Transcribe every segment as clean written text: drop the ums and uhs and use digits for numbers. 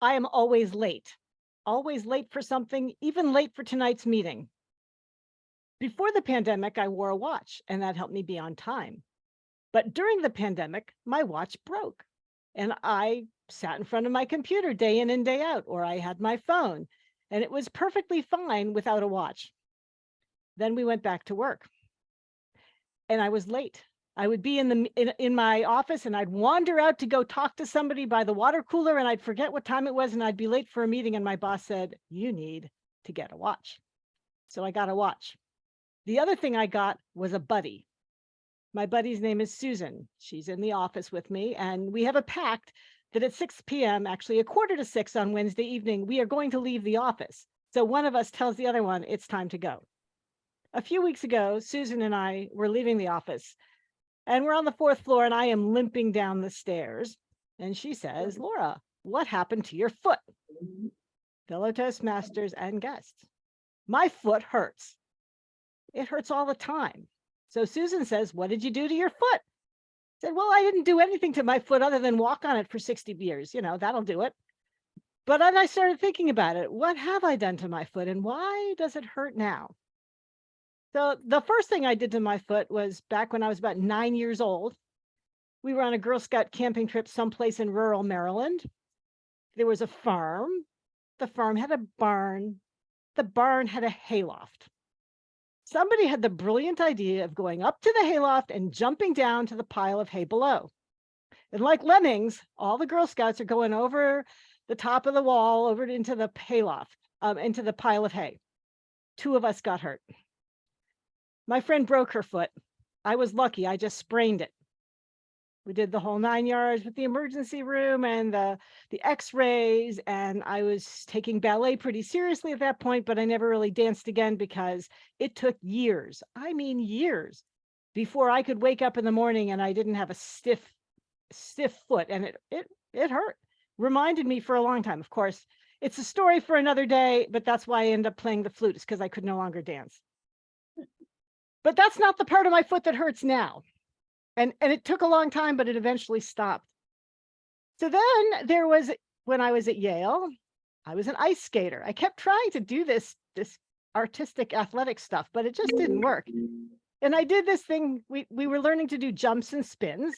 I am always late for something, even late for tonight's meeting. Before the pandemic, I wore a watch and that helped me be on time. But during the pandemic, my watch broke and I sat in front of my computer day in and day out, or I had my phone and it was perfectly fine without a watch. Then we went back to work and I was late. I would be in my office and I'd wander out to go talk to somebody by the water cooler and I'd forget what time it was and I'd be late for a meeting and my boss said, "You need to get a watch." So I got a watch. The other thing I got was a buddy. My buddy's name is Susan. She's in the office with me and we have a pact that at 6 p.m., actually a quarter to 6 on Wednesday evening, we are going to leave the office. So one of us tells the other one it's time to go. A few weeks ago, Susan and I were leaving the office and we're on the 4th floor and I am limping down the stairs. And she says, "Laura, what happened to your foot?" Fellow Toastmasters and guests, my foot hurts. It hurts all the time. So Susan says, "What did you do to your foot?" I said, "Well, I didn't do anything to my foot other than walk on it for 60 years. That'll do it." But then I started thinking about it. What have I done to my foot and why does it hurt now? So the first thing I did to my foot was back when I was about 9 years old. We were on a Girl Scout camping trip someplace in rural Maryland. There was a farm. The farm had a barn. The barn had a hayloft. Somebody had the brilliant idea of going up to the hayloft and jumping down to the pile of hay below. And like lemmings, all the Girl Scouts are going over the top of the wall, over into the hayloft, into the pile of hay. 2 of us got hurt. My friend broke her foot. I was lucky. I just sprained it. We did the whole 9 yards with the emergency room and the x-rays. And I was taking ballet pretty seriously at that point, but I never really danced again because it took years. I mean, years before I could wake up in the morning and I didn't have a stiff foot. And it hurt. Reminded me for a long time. Of course, it's a story for another day, but that's why I ended up playing the flute, is because I could no longer dance. But that's not the part of my foot that hurts now. And it took a long time, but it eventually stopped. So then there was, when I was at Yale, I was an ice skater. I kept trying to do this artistic athletic stuff, but it just didn't work. And I did this thing, we were learning to do jumps and spins.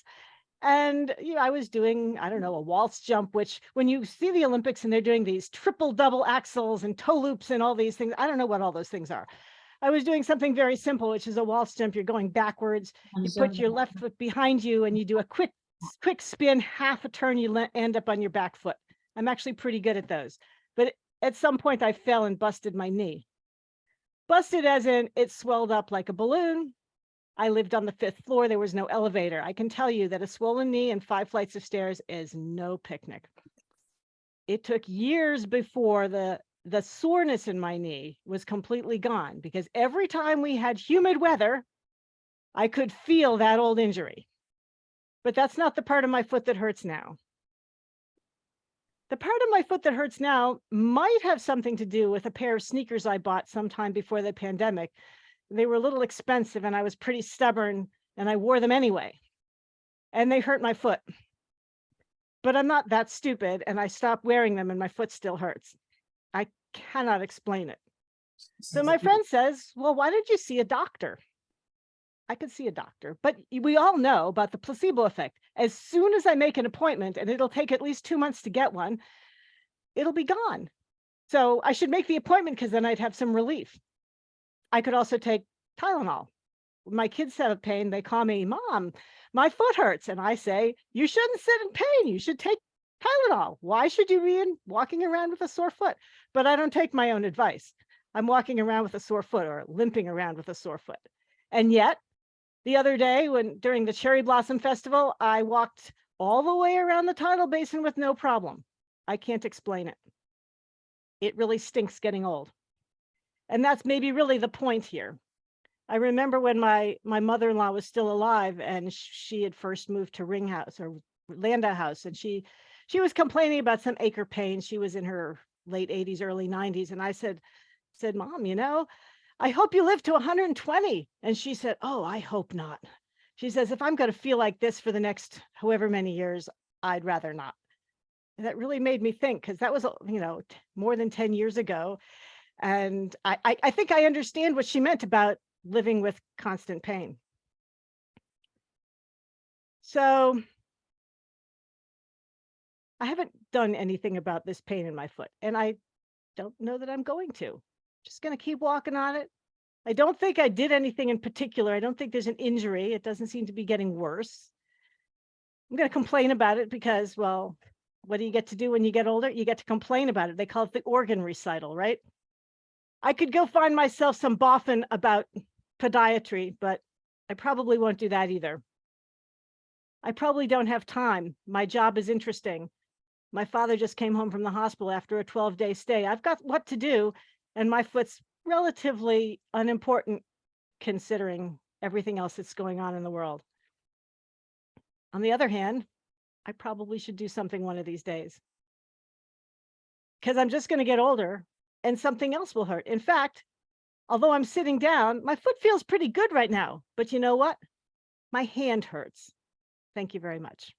And I was doing, I don't know, a waltz jump, which when you see the Olympics and they're doing these triple double axels and toe loops and all these things, I don't know what all those things are. I was doing something very simple, which is a waltz jump. You're going backwards, you put your left foot behind you and you do a quick spin, half a turn, you end up on your back foot. I'm actually pretty good at those. But at some point I fell and busted my knee. Busted as in it swelled up like a balloon. I lived on the 5th floor. There was no elevator. I can tell you that a swollen knee and 5 flights of stairs is no picnic. It took years before the soreness in my knee was completely gone, because every time we had humid weather, I could feel that old injury. But that's not the part of my foot that hurts now. The part of my foot that hurts now might have something to do with a pair of sneakers I bought sometime before the pandemic. They were a little expensive and I was pretty stubborn and I wore them anyway. And they hurt my foot. But I'm not that stupid and I stopped wearing them and my foot still hurts. I cannot explain it. So my friend says, "Well, why did you see a doctor?" I could see a doctor, but we all know about the placebo effect. As soon as I make an appointment, and it'll take at least 2 months to get one, it'll be gone. So I should make the appointment because then I'd have some relief. I could also take Tylenol. My kids have pain. They call me, "Mom, my foot hurts." And I say, "You shouldn't sit in pain. You should take Tylenol. Why should you be walking around with a sore foot?" But I don't take my own advice. I'm walking around with a sore foot or limping around with a sore foot. And yet, the other day, during the Cherry Blossom Festival, I walked all the way around the tidal basin with no problem. I can't explain it. It really stinks getting old. And that's maybe really the point here. I remember when my mother-in-law was still alive and she had first moved to Ringhouse or Landau House, and she was complaining about some ache or pain. She was in her late 80s, early 90s. And I said, "Mom, I hope you live to 120. And she said, "Oh, I hope not." She says, "If I'm going to feel like this for the next however many years, I'd rather not." And that really made me think, because that was, more than 10 years ago. And I think I understand what she meant about living with constant pain. So I haven't done anything about this pain in my foot, and I don't know that I'm going to. Just going to keep walking on it. I don't think I did anything in particular. I don't think there's an injury. It doesn't seem to be getting worse. I'm going to complain about it because, well, what do you get to do when you get older? You get to complain about it. They call it the organ recital, right? I could go find myself some boffin about podiatry, but I probably won't do that either. I probably don't have time. My job is interesting. My father just came home from the hospital after a 12-day stay. I've got what to do, and my foot's relatively unimportant considering everything else that's going on in the world. On the other hand, I probably should do something one of these days, because I'm just going to get older and something else will hurt. In fact, although I'm sitting down, my foot feels pretty good right now. But you know what? My hand hurts. Thank you very much.